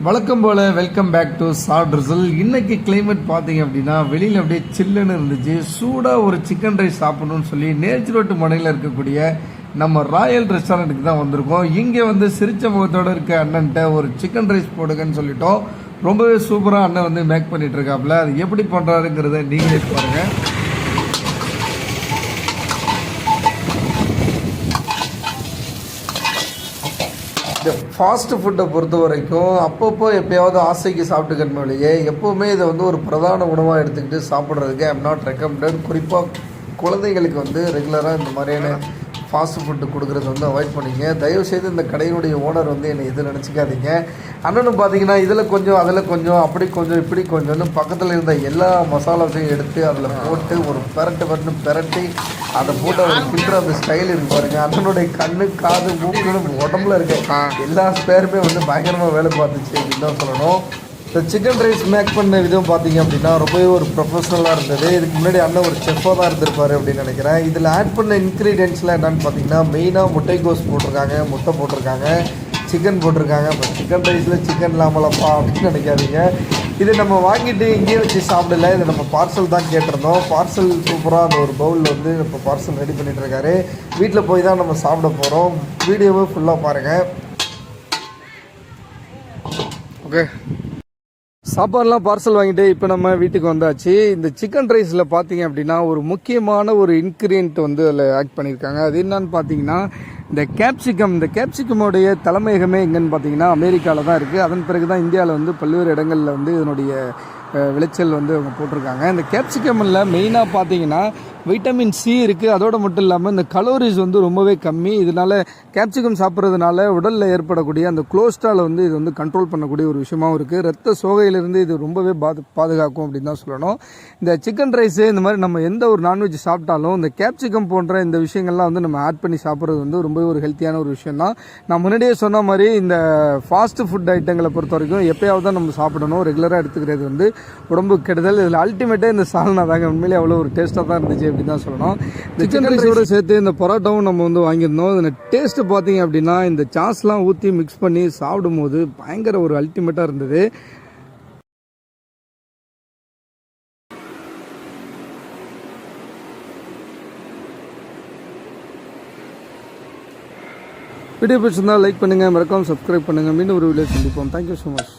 வழக்கம் போல் welcome back to சாட் ரிசல். இன்றைக்கி கிளைமேட் பார்த்தீங்க அப்படின்னா வெளியில் அப்படியே சில்லுன்னு இருந்துச்சு. சூடாக ஒரு சிக்கன் ரைஸ் சாப்பிடணும்னு சொல்லி நேர்ச்சி ரோட்டு மனையில் இருக்கக்கூடிய நம்ம ராயல் ரெஸ்டாரண்ட்டுக்கு தான் வந்திருக்கோம். இங்கே வந்து சிரிச்ச முகத்தோடு இருக்க அண்ணன்ட்ட ஒரு சிக்கன் ரைஸ் போடுங்கன்னு சொல்லிட்டோம். ரொம்பவே சூப்பராக அண்ணன் வந்து மேக் பண்ணிகிட்டு இருக்காப்புல. அது எப்படி பண்ணுறாருங்கிறத நீங்களே பாருங்கள். இந்த ஃபாஸ்ட் ஃபுட்டை பொறுத்த வரைக்கும் அப்பப்போ எப்போயாவது ஆசைக்கு சாப்பிட்டுக்கணுமே இல்லையே, எப்போவுமே இதை வந்து ஒரு பிரதான உணவாக எடுத்துக்கிட்டு சாப்பிட்றதுக்கு ஐம் நாட் ரெக்கமெண்டட். குறிப்பாக குழந்தைங்களுக்கு வந்து ரெகுலராக இந்த மாதிரியான ஃபாஸ்ட் ஃபுட்டு கொடுக்குறது வந்து அவாய்ட் பண்ணிங்க. தயவுசெய்து இந்த கடையினுடைய ஓனர் வந்து என்னை எது நினச்சிக்காதீங்க. அண்ணனும் பார்த்தீங்கன்னா இதில் கொஞ்சம் அதில் கொஞ்சம் அப்படி கொஞ்சம் இப்படி கொஞ்சம்னு பக்கத்தில் இருந்த எல்லா மசாலாஸையும் எடுத்து அதில் போட்டு ஒரு பெரட்டி அதை போட்டு அவர் கிண்டுற அந்த ஸ்டைல் இருக்கு பாருங்க. அண்ணனுடைய கண்ணு காது மூக்குன்னு உடம்புல இருக்க எல்லா ஸ்பேருமே வந்து பயங்கரமாக வேலை பார்த்துச்சு அப்படின்னு தான் சொல்லணும். இந்த சிக்கன் ரைஸ் மேக் பண்ண விதம் பார்த்தீங்க அப்படின்னா ரொம்பவே ஒரு ப்ரொஃபஷ்னலாக இருந்தது. இதுக்கு முன்னாடி அண்ணன் ஒரு செஃப்பாக தான் இருந்திருப்பார் அப்படின்னு நினைக்கிறேன். இதில் ஆட் பண்ண இன்க்ரீடியன்ட்ஸ்லாம் என்னென்னு பார்த்தீங்கன்னா மெயினாக முட்டைக்கோஸ் போட்டிருக்காங்க, முட்டை போட்டிருக்காங்க, சிக்கன் போட்டிருக்காங்க. இப்போ சிக்கன் ரைஸில் சிக்கன் இல்லாமலப்பா அப்படின்னு நினைக்காதீங்க. இதை நம்ம வாங்கிட்டு இங்கேயே வச்சு சாப்பிடல, இதை நம்ம பார்சல் தான் கேட்டிருந்தோம். பார்சல் சூப்பராக அந்த ஒரு பவுலில் வந்து இப்போ பார்சல் ரெடி பண்ணிகிட்டு இருக்காரு. வீட்டில் போய் தான் நம்ம சாப்பிட போகிறோம். வீடியோவை ஃபுல்லாக பாருங்கள். ஓகே, சாப்பாடுலாம் பார்சல் வாங்கிட்டு இப்போ நம்ம வீட்டுக்கு வந்தாச்சு. இந்த சிக்கன் ரைஸில் பார்த்தீங்க அப்படின்னா ஒரு முக்கியமான ஒரு இன்க்ரீடியன்ட் வந்து அதில் ஆட் பண்ணியிருக்காங்க. அது என்னன்னு பார்த்தீங்கன்னா இந்த கேப்சிகம். இந்த கேப்சிகமோடைய தலைமையகமே எங்கன்னு பார்த்தீங்கன்னா அமெரிக்காவில் தான் இருக்குது. அதன் பிறகு தான் இந்தியாவில் வந்து பல்வேறு இடங்களில் வந்து இதனுடைய விளைச்சல் வந்து அவங்க போட்டிருக்காங்க. இந்த கேப்சிகமில் மெயினாக பார்த்தீங்கன்னா வைட்டமின் சி இருக்குது. அதோடு மட்டும் இல்லாமல் இந்த கலோரிஸ் வந்து ரொம்பவே கம்மி. இதனால் கேப்சிகம் சாப்பிட்றதுனால உடலில் ஏற்படக்கூடிய அந்த கொலஸ்ட்ரால் வந்து இது வந்து கண்ட்ரோல் பண்ணக்கூடிய ஒரு விஷயமாகவும் இருக்குது. ரத்த சோகையிலிருந்து இது ரொம்பவே பாதுகாக்கும் அப்படின்னு தான் சொல்லணும். இந்த சிக்கன் ரைஸு இந்த மாதிரி நம்ம எந்த ஒரு நான்வெஜ் சாப்பிட்டாலும் இந்த கேப்சிகம் போன்ற இந்த விஷயங்கள்லாம் வந்து நம்ம ஆட் பண்ணி சாப்பிட்றது வந்து ரொம்பவே ஒரு ஹெல்த்தியான ஒரு விஷயம் தான். நான் முன்னாடியே சொன்ன மாதிரி இந்த ஃபாஸ்ட் ஃபுட் ஐட்டங்களை பொறுத்த வரைக்கும் எப்போயாவது தான் நம்ம சாப்பிடணும். ரெகுலராக எடுத்துக்கிறது வந்து உடம்பு கெடுதல். இதில் அல்டிமேட்டாக இந்த சால்னா தாங்க உண்மையிலே அவ்வளோ ஒரு டேஸ்ட்டாக தான் இருந்துச்சு அப்படின்னு தான் சொல்லணும். இந்த சிக்கன் ரைஸோடு சேர்த்து இந்த பரோட்டாவும் நம்ம வந்து வாங்கியிருந்தோம். இந்த டேஸ்ட்டு பார்த்தீங்க அப்படின்னா இந்த சாஸ்லாம் ஊற்றி மிக்ஸ் பண்ணி சாப்பிடும் போது பயங்கர ஒரு அல்டிமேட்டாக இருந்தது. வீடியோ பிடிச்சிருந்தால் லைக் பண்ணுங்கள், மறக்காமல் சப்ஸ்கிரைப் பண்ணுங்கள். மீண்டும் ஒரு வீடியோ சந்திப்போம். Thank you so much.